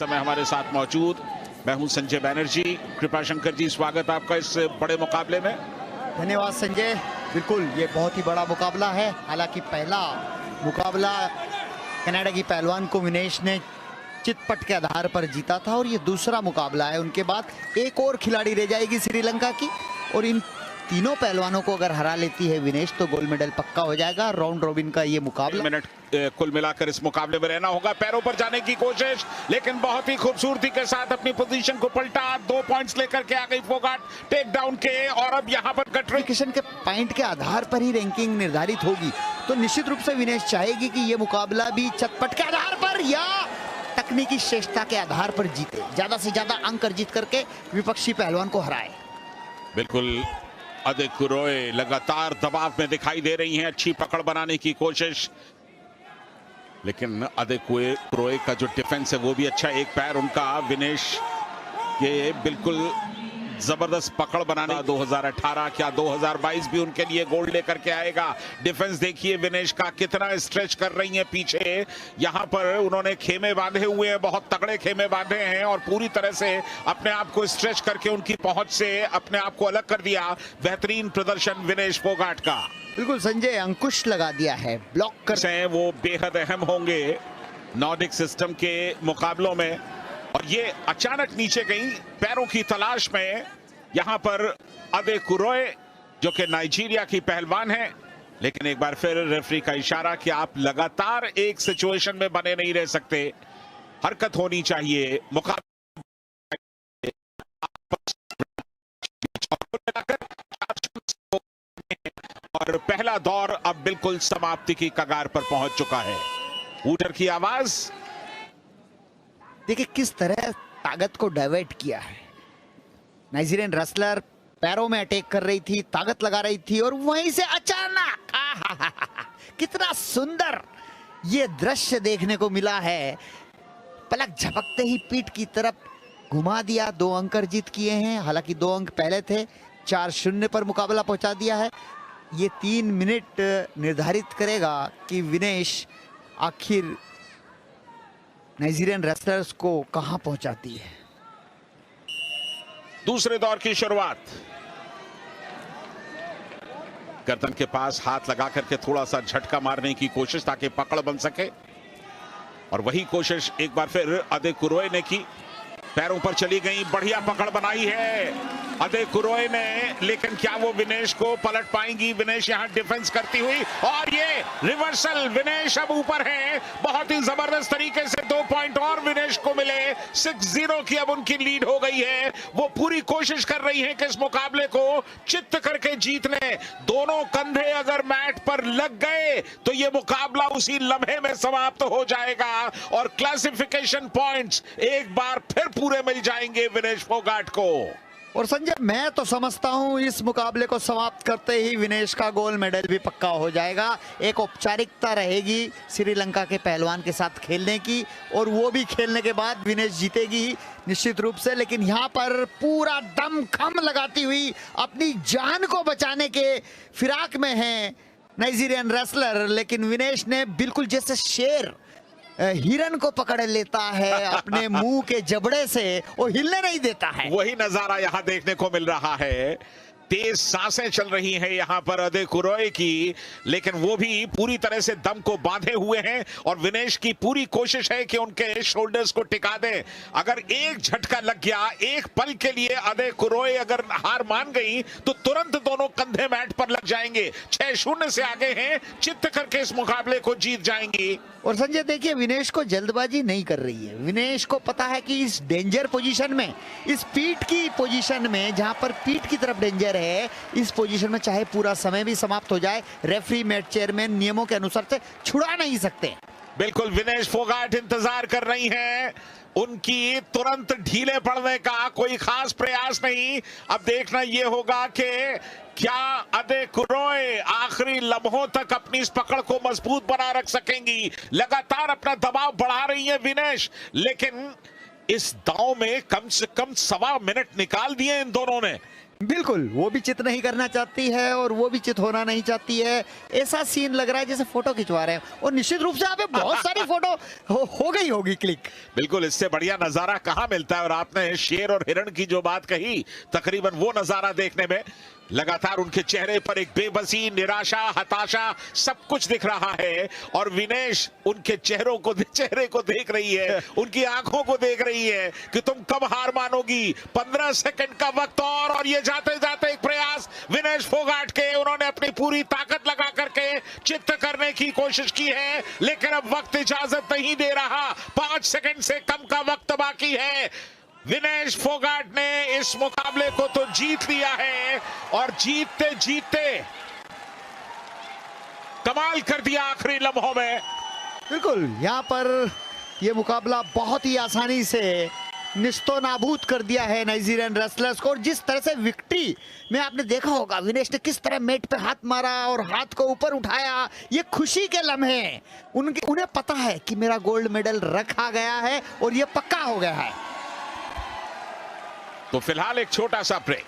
समय हमारे साथ मौजूद मैं हूं संजय बैनर्जी। कृपा शंकर जी, स्वागत आपका इस बड़े मुकाबले में। धन्यवाद संजय। बिल्कुल ये बहुत ही बड़ा मुकाबला है। हालांकि पहला मुकाबला कनाडा की पहलवान को विनेश ने चितपट के आधार पर जीता था और ये दूसरा मुकाबला है। उनके बाद एक और खिलाड़ी रह जाएगी श्रीलंका की, और इन तीनों पहलवानों को अगर हरा लेती है विनेश तो गोल्ड मेडल पक्का हो जाएगा। राउंड रॉबिन का ये मुकाबला मिनट कुल मिलाकर इस मुकाबले में रहना होगा। पैरों पर जाने की कोशिश, लेकिन बहुत ही खूबसूरती के साथ अपनी पोजीशन को पलटा। 2 पॉइंट्स लेकर के आ गई फोगाट टेक डाउन के, और अब यहाँ पर क्वालिफिकेशन के पॉइंट के आधार पर ही रैंकिंग निर्धारित होगी। तो निश्चित रूप से विनेश चाहेगी कि ये मुकाबला भी चटपट के आधार पर या तकनीकी श्रेष्ठता के आधार पर जीते, ज्यादा से ज्यादा अंक अर्जित करके विपक्षी पहलवान को हराए। बिल्कुल अदेकु रॉय लगातार दबाव में दिखाई दे रही हैं, अच्छी पकड़ बनाने की कोशिश, लेकिन अदेकु रॉय का जो डिफेंस है वो भी अच्छा। एक पैर उनका विनेश के बिल्कुल जबरदस्त पकड़ बनाने। 2018 क्या 2022 भी उनके लिए गोल्ड लेकर के आएगा। डिफेंस देखिए विनेश का कितना स्ट्रेच कर रही है पीछे। यहां पर उन्होंने खेमे बांधे हुए हैं, बहुत तगड़े खेमे बांधे हैं, और पूरी तरह से अपने आप को स्ट्रेच करके उनकी पहुंच से अपने आप को अलग कर दिया। बेहतरीन प्रदर्शन विनेश फोगाट का। बिल्कुल संजय, अंकुश लगा दिया है, ब्लॉक कर हैं वो बेहद अहम होंगे नॉर्डिक सिस्टम के मुकाबलों में। और ये अचानक नीचे गई पैरों की तलाश में। यहां पर अदेकु रॉय जो कि नाइजीरिया की पहलवान है, लेकिन एक बार फिर रेफरी का इशारा कि आप लगातार एक सिचुएशन में बने नहीं रह सकते, हरकत होनी चाहिए। और पहला दौर अब बिल्कुल समाप्ति की कगार पर पहुंच चुका है। हूटर की आवाज देखिए किस तरह ताकत को डाइवर्ट किया है। नाइजीरियन रेसलर पैरों में अटैक कर रही थी, ताकत लगा रही थी, और वहीं से अचानक कितना सुंदर ये दृश्य देखने को मिला है। पलक झपकते ही पीठ की तरफ घुमा दिया, 2 अंक अर्जित किए हैं। हालांकि 2 अंक पहले थे, 4-0 पर मुकाबला पहुंचा दिया है। ये 3 मिनट निर्धारित करेगा कि विनेश आखिर नाइजीरियन रेसलर्स को कहां पहुंचाती है। दूसरे दौर की शुरुआत। गर्दन के पास हाथ लगा करके थोड़ा सा झटका मारने की कोशिश ताकि पकड़ बन सके, और वही कोशिश एक बार फिर अदेकु रॉय ने की। पैरों पर चली गई, बढ़िया पकड़ बनाई है अदेकु रॉय ने, लेकिन क्या वो विनेश को पलट पाएंगी? विनेश यहां डिफेंस करती हुई, और ये रिवर्सल। विनेश अब ऊपर है बहुत ही जबरदस्त तरीके से। 2 पॉइंट और विनेश को मिले। 6-0 की अब उनकी लीड हो गई है। वो पूरी कोशिश कर रही है कि इस मुकाबले को चित्त करके जीत ले। दोनों कंधे अगर मैट पर लग गए तो ये मुकाबला उसी लम्हे में समाप्त हो जाएगा, और क्लासिफिकेशन पॉइंट्स एक बार फिर पूरे मिल जाएंगे विनेश फोगाट को। और संजय, मैं तो समझता हूं इस मुकाबले को समाप्त करते ही विनेश का गोल्ड मेडल भी पक्का हो जाएगा। एक औपचारिकता रहेगी श्रीलंका के पहलवान के साथ खेलने की, और वो भी खेलने के बाद विनेश जीतेगी निश्चित रूप से। लेकिन यहाँ पर पूरा दमखम लगाती हुई अपनी जान को बचाने के फिराक में है नाइजीरियन रेसलर, लेकिन विनेश ने बिल्कुल जैसे शेर हिरन को पकड़ लेता है अपने मुंह के जबड़े से, वो हिलने नहीं देता है। वही नजारा यहां देखने को मिल रहा है। तेज सांसें चल रही हैं यहां पर अदेकु रॉय की, लेकिन वो भी पूरी तरह से दम को बांधे हुए हैं, और विनेश की पूरी कोशिश है कि उनके शोल्डर्स को टिका दें। अगर एक झटका लग गया, एक पल के लिए अदेकु रॉय अगर हार मान गई तो तुरंत दोनों कंधे मैट पर लग जाएंगे। 6-0 से आगे हैं, चित्त करके इस मुकाबले को जीत जाएंगी। और संजय देखिए, विनेश को जल्दबाजी नहीं कर रही है। विनेश को पता है कि इस डेंजर पोजीशन में, इस पीठ की पोजीशन में, जहां पर पीठ की तरफ डेंजर है, इस पोजीशन में चाहे पूरा समय भी समाप्त हो जाए, रेफरी मैच चेयरमैन नियमों के अनुसार से छुड़ा नहीं सकते। बिल्कुल विनेश फोगाट इंतजार कर रही हैं, उनकी तुरंत ढीले पड़ने का कोई खास प्रयास नहीं। अब देखना यह होगा कि क्या अदेकु रॉय आखिरी लम्हों तक अपनी इस पकड़ को मजबूत बना रख सकेंगी। लगातार अपना दबाव बढ़ा रही है विनेश, लेकिन इस दांव में कम से कम 1.25 मिनट निकाल दिए इन दोनों ने। बिल्कुल, वो भी चित नहीं करना चाहती है और वो भी चित होना नहीं चाहती है। ऐसा सीन लग रहा है जैसे फोटो खिंचवा रहे हैं और निश्चित रूप से यहाँ पे बहुत सारी फोटो हो गई होगी क्लिक। बिल्कुल, इससे बढ़िया नजारा कहां मिलता है। और आपने शेर और हिरण की जो बात कही, तकरीबन वो नजारा देखने में लगातार उनके चेहरे पर एक बेबसी, निराशा, हताशा सब कुछ दिख रहा है। और विनेश उनके चेहरे को देख रही है, उनकी आंखों को देख रही है कि तुम कब हार मानोगी। 15 सेकंड का वक्त और ये जाते जाते एक प्रयास विनेश फोगाट के, उन्होंने अपनी पूरी ताकत लगा करके चित्त करने की कोशिश की है, लेकिन अब वक्त इजाजत नहीं दे रहा। 5 सेकंड से कम का वक्त बाकी है। विनेश फोगाट ने इस मुकाबले को तो जीत लिया है और जीतते जीतते कमाल कर दिया आखिरी लम्हों में। बिल्कुल, यहाँ पर ये मुकाबला बहुत ही आसानी से निस्तो नाबूद कर दिया है नाइजीरियन रेसलर्स को। और जिस तरह से विक्ट्री में आपने देखा होगा विनेश ने किस तरह मेट पे हाथ मारा और हाथ को ऊपर उठाया, ये खुशी के लम्हे उन्हें पता है कि मेरा गोल्ड मेडल रखा गया है और ये पक्का हो गया है। तो फिलहाल एक छोटा सा ब्रेक,